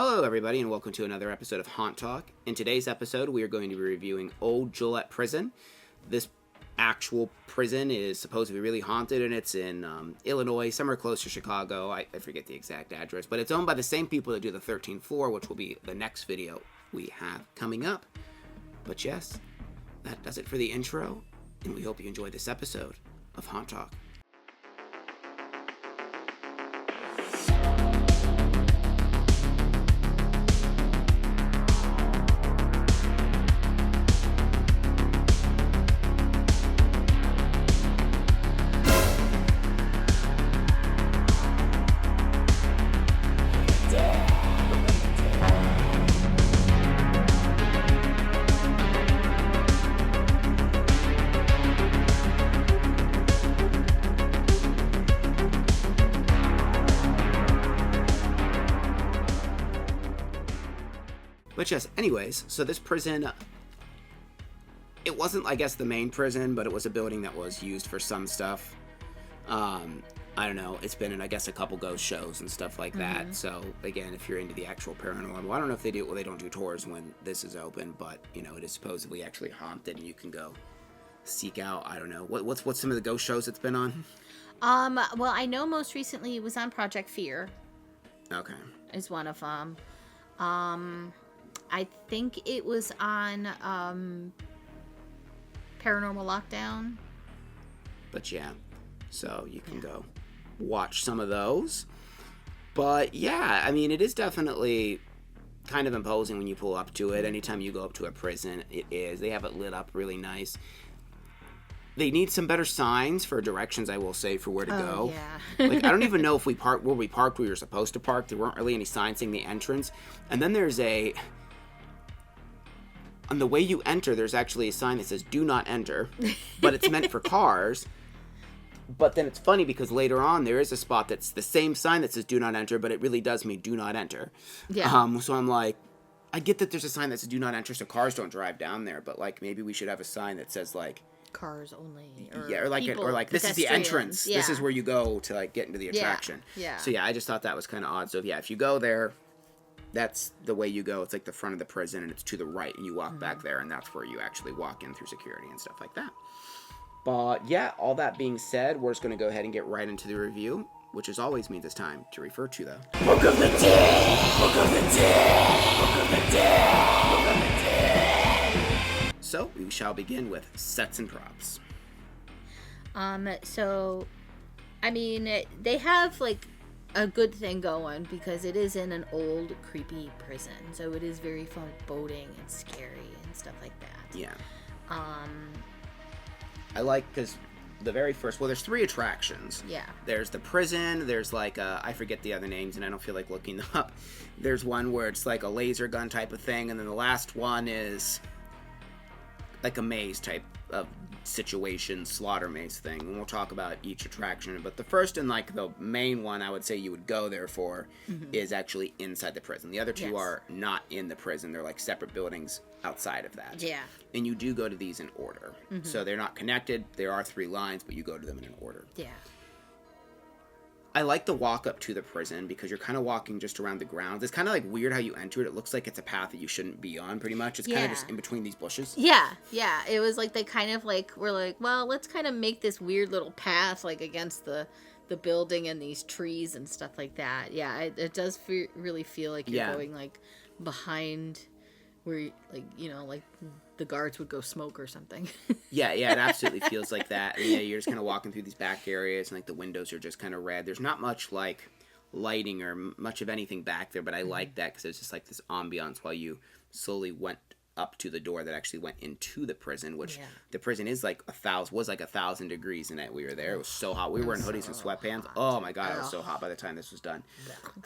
Hello everybody and welcome to another episode of Haunt Talk. In today's episode we are going to be reviewing Old Joliet Prison. This actual prison is supposed to be really haunted and it's in Illinois, somewhere close to Chicago. I forget the exact address, but it's owned by the same people that do the 13th floor, which will be the next video we have coming up. But yes, that does it for the intro, and we hope you enjoyed this episode of Haunt Talk. But yes, anyways, so this prison, it wasn't, I guess, the main prison, but it was a building that was used for some stuff. I don't know, it's been in, I guess, a couple ghost shows and stuff like that. Mm-hmm. So, again, if you're into the actual paranormal, I don't know if they do, well, they don't do tours when this is open, but, you know, it is supposedly actually haunted, and you can go seek out, I don't know, what's some of the ghost shows it's been on? Well, I know most recently it was on Project Fear. Okay. Is one of them. I think it was on Paranormal Lockdown. But yeah, so you can go watch some of those. But yeah, I mean, it is definitely kind of imposing when you pull up to it. Anytime you go up to a prison, it is. They have it lit up really nice. They need some better signs for directions, I will say, for where to go. Yeah. Like, I don't even know if we parked where we were supposed to park. There weren't really any signs saying the entrance. And then there's on the way you enter, there's actually a sign that says "Do not enter," but it's meant for cars. But then it's funny because later on there is a spot that's the same sign that says "Do not enter," but it really does mean "Do not enter." Yeah. So I'm like, I get that there's a sign that says "Do not enter," so cars don't drive down there. But like, maybe we should have a sign that says like cars only. Or like this is the entrance. Yeah. This is where you go to like get into the attraction. Yeah. So yeah, I just thought that was kind of odd. So yeah, if you go there, that's the way you go. It's like the front of the prison, and it's to the right, and you walk back there, and that's where you actually walk in through security and stuff like that. But yeah, all that being said, we're just going to go ahead and get right into the review, which as always means it's time to refer to the Book of the Dead! Book of the Dead! Book of the Dead! Book of the Dead! So, we shall begin with sets and props. So, I mean, they have, like, a good thing going because it is in an old, creepy prison. So it is very foreboding and scary and stuff like that. Yeah. I like, because the very first, well, there's 3 attractions. Yeah. There's the prison, there's like I forget the other names and I don't feel like looking them up. There's one where it's like a laser gun type of thing, and then the last one is like a maze type of situation, slaughter maze thing, and we'll talk about each attraction. But the first and like the main one I would say you would go there for is actually inside the prison. The other 2 are not in the prison. They're like separate buildings outside of that. Yeah. And you do go to these in order. So they're not connected. There are 3 lines, but you go to them in an order. Yeah. I like the walk up to the prison because you're kind of walking just around the grounds. It's kind of like weird how you enter it. It looks like it's a path that you shouldn't be on, pretty much. It's kind of just in between these bushes. Yeah. It was like they kind of like were like, well, let's kind of make this weird little path like against the building and these trees and stuff like that. Yeah, it does really feel like you're going like behind where like, you know, like the guards would go smoke or something. Yeah, it absolutely feels like that. And, yeah, you're just kind of walking through these back areas, and like the windows are just kind of red. There's not much like lighting or much of anything back there, but I like that because it's just like this ambiance while you slowly went up to the door that actually went into the prison, which the prison is like 1,000 degrees in it. We were there. It was so hot. We were in hoodies and sweatpants. Hot. Oh my God, it was so hot by the time this was done.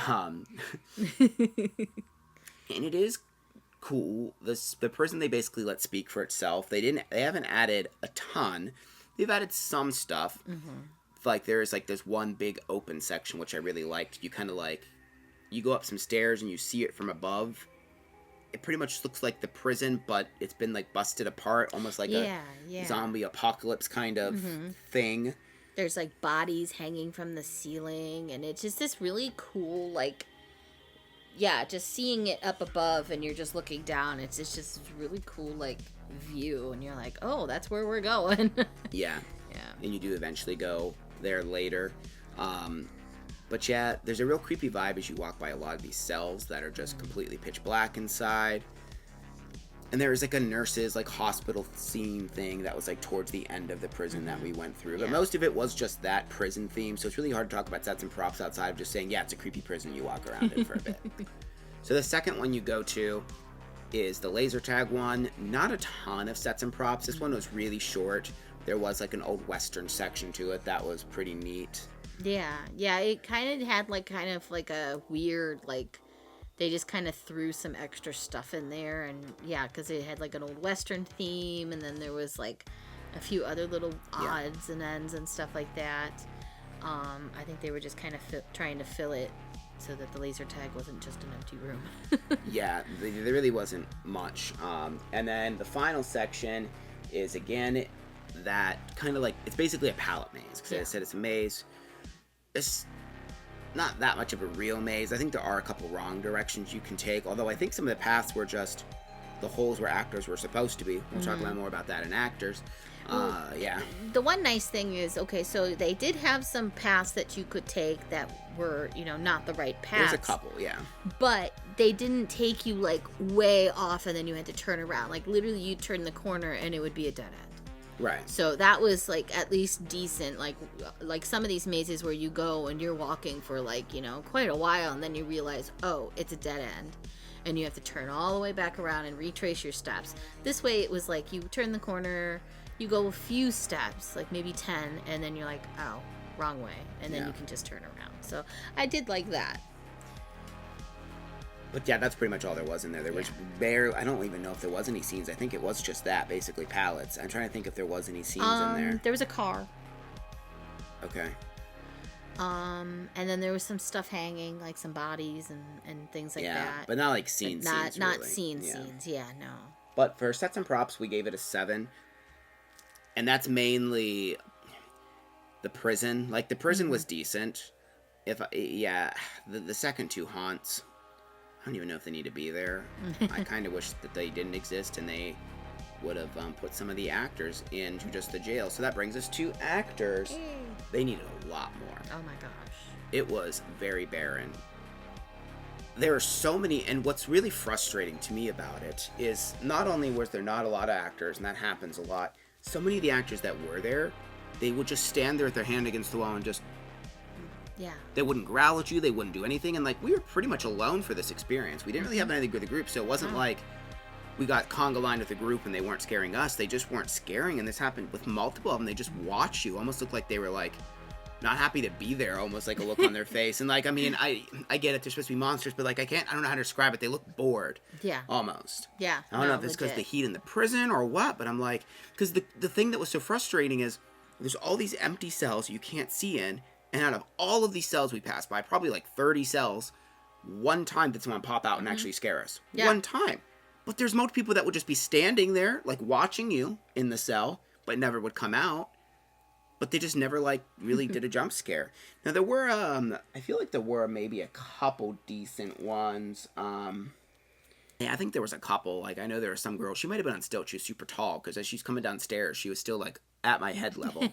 And it is cool. The prison, they basically let speak for itself. They haven't added a ton. They've added some stuff. Like there's like this one big open section which I really liked. You kind of like you go up some stairs and you see it from above. It pretty much looks like the prison, but it's been like busted apart, almost like a zombie apocalypse kind of thing. There's like bodies hanging from the ceiling, and it's just this really cool like just seeing it up above and you're just looking down, it's just really cool, like, view, and you're like, oh, that's where we're going. Yeah. And you do eventually go there later. But yeah, there's a real creepy vibe as you walk by a lot of these cells that are just completely pitch black inside. And there was like a nurse's like hospital scene thing that was like towards the end of the prison that we went through. But most of it was just that prison theme. So it's really hard to talk about sets and props outside of just saying, yeah, it's a creepy prison. You walk around in for a bit. So the second one you go to is the laser tag one. Not a ton of sets and props. This one was really short. There was like an old Western section to it that was pretty neat. Yeah, it kind of had like a weird, like, they just kind of threw some extra stuff in there, and yeah, because it had like an old Western theme, and then there was like a few other little odds and ends and stuff like that. I think they were just kind of trying to fill it so that the laser tag wasn't just an empty room. Yeah, there really wasn't much. And then the final section is, again, that kind of like, it's basically a pallet maze, because I said it's a maze. It's not that much of a real maze. I think there are a couple wrong directions you can take, although I think some of the paths were just the holes where actors were supposed to be. We'll talk a lot more about that in actors. Yeah. The one nice thing is, okay, so they did have some paths that you could take that were, not the right paths. There's a couple, yeah. But they didn't take you, like, way off and then you had to turn around. Like, literally, you turn the corner and it would be a dead end. Right. So that was, like, at least decent. Like some of these mazes where you go and you're walking for, like, quite a while, and then you realize, oh, it's a dead end. And you have to turn all the way back around and retrace your steps. This way, it was like you turn the corner, you go a few steps, like maybe 10, and then you're like, oh, wrong way. And then you can just turn around. So I did like that. But yeah, that's pretty much all there was in there. There was barely, I don't even know if there was any scenes. I think it was just that, basically pallets. I'm trying to think if there was any scenes in there. There was a car. Okay. And then there was some stuff hanging, like some bodies and things like that. Yeah, but not like scenes. Not really. scenes. Yeah, no. But for sets and props, we gave it a 7. And that's mainly the prison. Like, the prison was decent. The second two haunts, I don't even know if they need to be there. I kind of wish that they didn't exist and they would have put some of the actors into just the jail. So that brings us to actors. They needed a lot more. Oh my gosh. It was very barren. There are so many, and what's really frustrating to me about it is not only was there not a lot of actors, and that happens a lot, so many of the actors that were there, they would just stand there with their hand against the wall and just... Yeah. They wouldn't growl at you, they wouldn't do anything, and like, we were pretty much alone for this experience. We didn't really have anything with the group, so it wasn't like we got conga lined with the group and they weren't scaring us. They just weren't scaring, and this happened with multiple of them. They just watch you, almost looked like they were like not happy to be there, almost like a look on their face. And like, I mean, I get it, they're supposed to be monsters, but like, I don't know how to describe it. They look bored. Yeah. Almost. Yeah. I don't know if it's because the heat in the prison or what, but I'm like, because the thing that was so frustrating is there's all these empty cells you can't see in, and out of all of these cells we passed by, probably like 30 cells, one time did someone pop out and actually scare us. Yeah. One time. But there's most people that would just be standing there, like watching you in the cell, but never would come out. But they just never, like, really did a jump scare. Now, there were, I feel like there were maybe a couple decent ones. Yeah, I think there was a couple. Like, I know there was some girl, she might have been on stilts. She was super tall, because as she's coming downstairs, she was still, like, at my head level.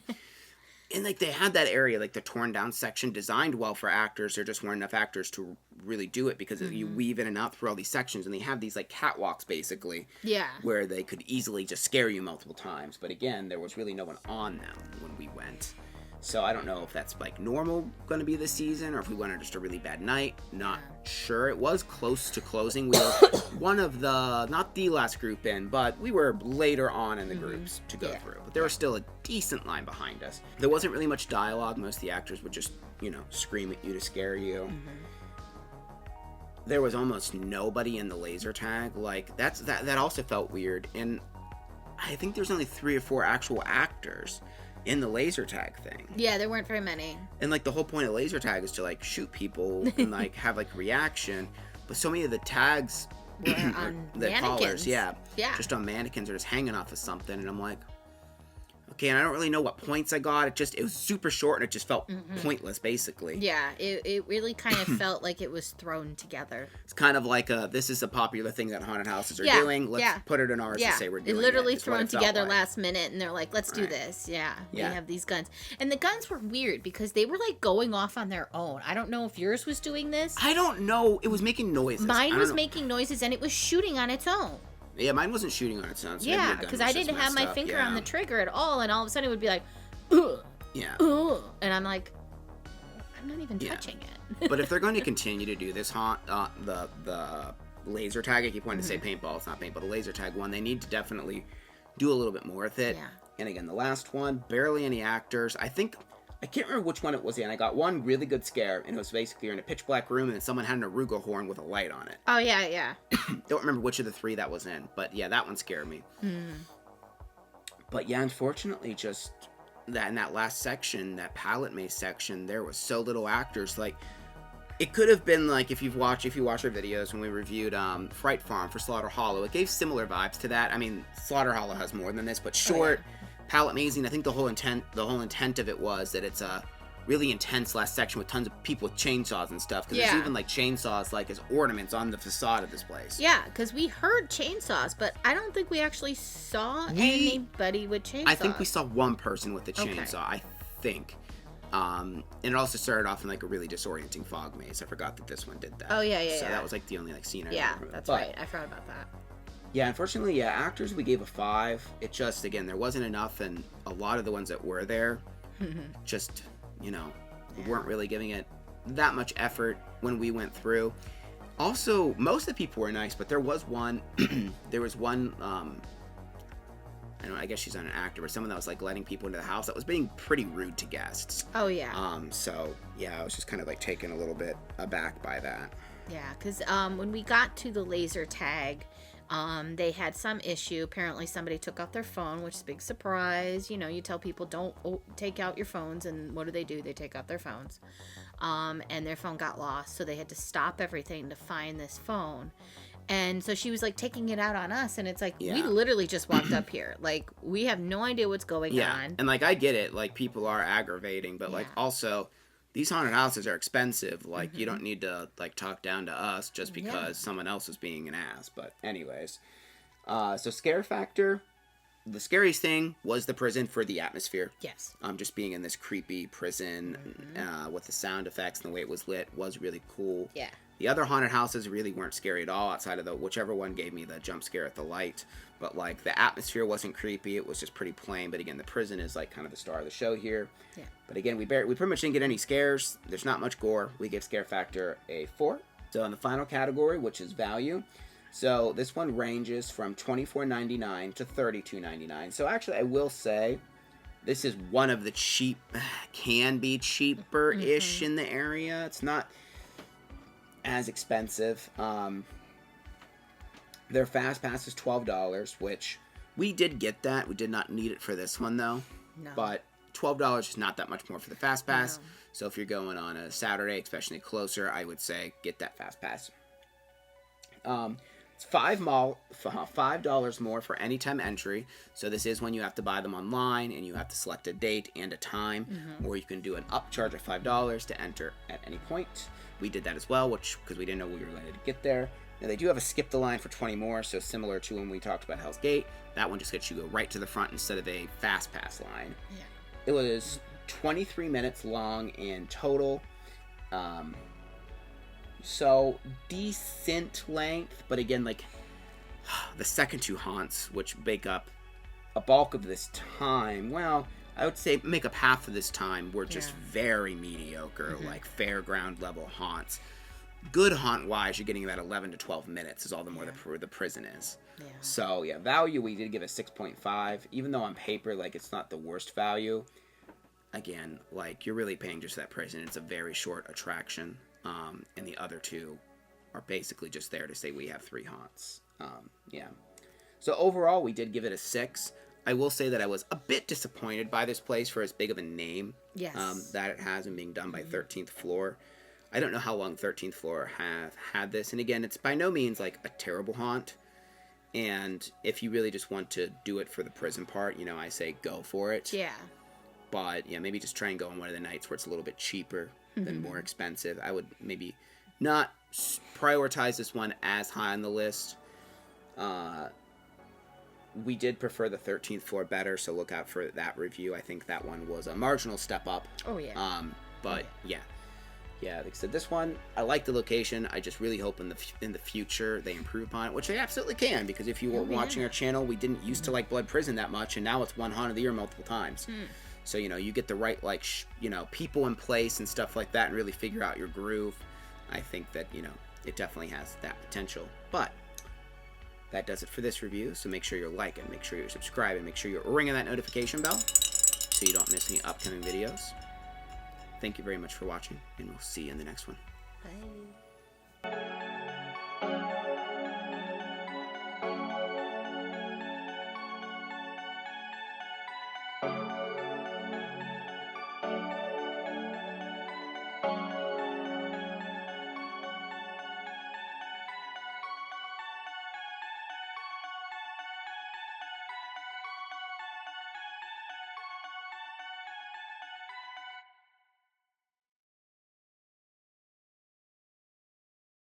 And, like, they had that area, like, the torn down section designed well for actors. There just weren't enough actors to really do it because you weave in and out through all these sections. And they have these, like, catwalks, basically. Yeah. Where they could easily just scare you multiple times. But, again, there was really no one on them when we went. So, I don't know if that's, like, normal going to be this season or if we went on just a really bad night. Not sure. It was close to closing. We were one of the, not the last group in, but we were later on in the groups to go through. But there was still a decent line behind us. There wasn't really much dialogue. Most of the actors would just, scream at you to scare you. There was almost nobody in the laser tag. Like, that also felt weird. And I think there's only 3 or 4 actual actors in the laser tag thing. Yeah, there weren't very many. And, like, the whole point of laser tag is to, like, shoot people and, like, have, like, reaction. But so many of the tags... were on the mannequins. Collars, yeah. Yeah. Just on mannequins or just hanging off of something. And I'm like, okay, and I don't really know what points I got. It was super short, and it just felt pointless, basically. Yeah, it really kind of felt like it was thrown together. It's kind of like this is a popular thing that haunted houses are doing. Let's put it in ours and say we're doing it. Literally thrown together last minute, and they're like, let's do this. Yeah, we have these guns. And the guns were weird because they were like going off on their own. I don't know if yours was doing this. I don't know. It was making noises. Mine was making noises, and it was shooting on its own. Yeah, mine wasn't shooting on its own. So yeah, because I didn't have my finger on the trigger at all, and all of a sudden it would be like, ugh, ugh, and I'm like, I'm not even touching it. But if they're going to continue to do this the laser tag, I keep wanting to say paintball, it's not paintball, the laser tag one, they need to definitely do a little bit more with it. Yeah. And again, the last one, barely any actors. I can't remember which one it was in. I got one really good scare, and it was basically you're in a pitch black room, and then someone had an Aruga horn with a light on it. Oh, yeah. Don't remember which of the three that was in, but yeah, that one scared me. But yeah, unfortunately, just that in that last section, that pallet maze section, there was so little actors. Like, it could have been like if you watch our videos when we reviewed Fright Farm for Slaughter Hollow, it gave similar vibes to that. I mean, Slaughter Hollow has more than this, but short. Palette mazing, I think the whole intent of it was that it's a really intense last section with tons of people with chainsaws and stuff. Because there's even like chainsaws like as ornaments on the facade of this place. Yeah, because we heard chainsaws, but I don't think we actually saw anybody with chainsaws. I think we saw one person with a chainsaw. I think. And it also started off in like a really disorienting fog maze. I forgot that this one did that. Oh yeah. So that was like the only like scene I remember. Yeah, that's right. I forgot about that. Yeah, unfortunately, actors we gave a 5. It just, again, there wasn't enough, and a lot of the ones that were there just, weren't really giving it that much effort when we went through. Also, most of the people were nice, but there was one, I guess she's not an actor, but someone that was like letting people into the house that was being pretty rude to guests. Oh, yeah. So, yeah, I was just kind of like taken a little bit aback by that. Yeah, because when we got to the laser tag, they had some issue. Apparently somebody took out their phone, which is a big surprise. You tell people don't take out your phones, and what do? They take out their phones. And their phone got lost, so they had to stop everything to find this phone. And so she was like taking it out on us, and it's like, we literally just walked up here. Like, we have no idea what's going on. And like, I get it, like, people are aggravating, but like, also, these haunted houses are expensive. Like, you don't need to, like, talk down to us just because someone else is being an ass. But anyways. So scare factor. The scariest thing was the prison for the atmosphere. Yes. Just being in this creepy prison with the sound effects and the way it was lit was really cool. Yeah. The other haunted houses really weren't scary at all outside of whichever one gave me the jump scare at the light. But, like, the atmosphere wasn't creepy. It was just pretty plain. But, again, the prison is, like, kind of the star of the show here. Yeah. But, again, we pretty much didn't get any scares. There's not much gore. We gave scare factor a 4. So, in the final category, which is value. So, this one ranges from $24.99 to $32.99. So, actually, I will say this is one of the can be cheaper-ish in the area. It's not as expensive. Their Fast Pass is $12, which we did get that. We did not need it for this one, though. No. But $12 is not that much more for the Fast Pass. No. So if you're going on a Saturday, especially closer, I would say get that Fast Pass. It's $5 more for anytime entry. So this is when you have to buy them online and you have to select a date and a time, or you can do an upcharge of $5 to enter at any point. We did that as well, because we didn't know we were going to get there. Now, they do have a skip the line for 20 more, so similar to when we talked about Hell's Gate. That one just gets you go right to the front instead of a Fast Pass line. Yeah. It was 23 minutes long in total. So, decent length, but again, like, the second two haunts, which make up a bulk of this time, well, I would say make up half of this time were just very mediocre, like fairground level haunts. Good haunt-wise, you're getting about 11 to 12 minutes is all the more the prison is. Yeah. So, yeah, value, we did give a 6.5. Even though on paper, like, it's not the worst value. Again, like, you're really paying just that prison. It's a very short attraction. And the other two are basically just there to say we have 3 haunts. So, overall, we did give it a 6. I will say that I was a bit disappointed by this place for as big of a name that it has and being done by 13th Floor. I don't know how long 13th Floor have had this. And again, it's by no means like a terrible haunt. And if you really just want to do it for the prison part, you know, I say go for it. Yeah. But, yeah, maybe just try and go on one of the nights where it's a little bit cheaper than more expensive. I would maybe not prioritize this one as high on the list. We did prefer the 13th floor better, so look out for that review. I think that one was a marginal step up. Oh, yeah. But, yeah. Yeah, like I said, this one, I like the location. I just really hope in the future they improve upon it, which they absolutely can, because if you were watching our channel, we didn't used to like Blood Prison that much, and now it's one haunt of the year multiple times. So, you know, you get the right, like, you know, people in place and stuff like that and really figure out your groove. I think that, you know, it definitely has that potential. But that does it for this review, so make sure you're liking, make sure you're subscribing, make sure you're ringing that notification bell so you don't miss any upcoming videos. Thank you very much for watching, and we'll see you in the next one. Bye.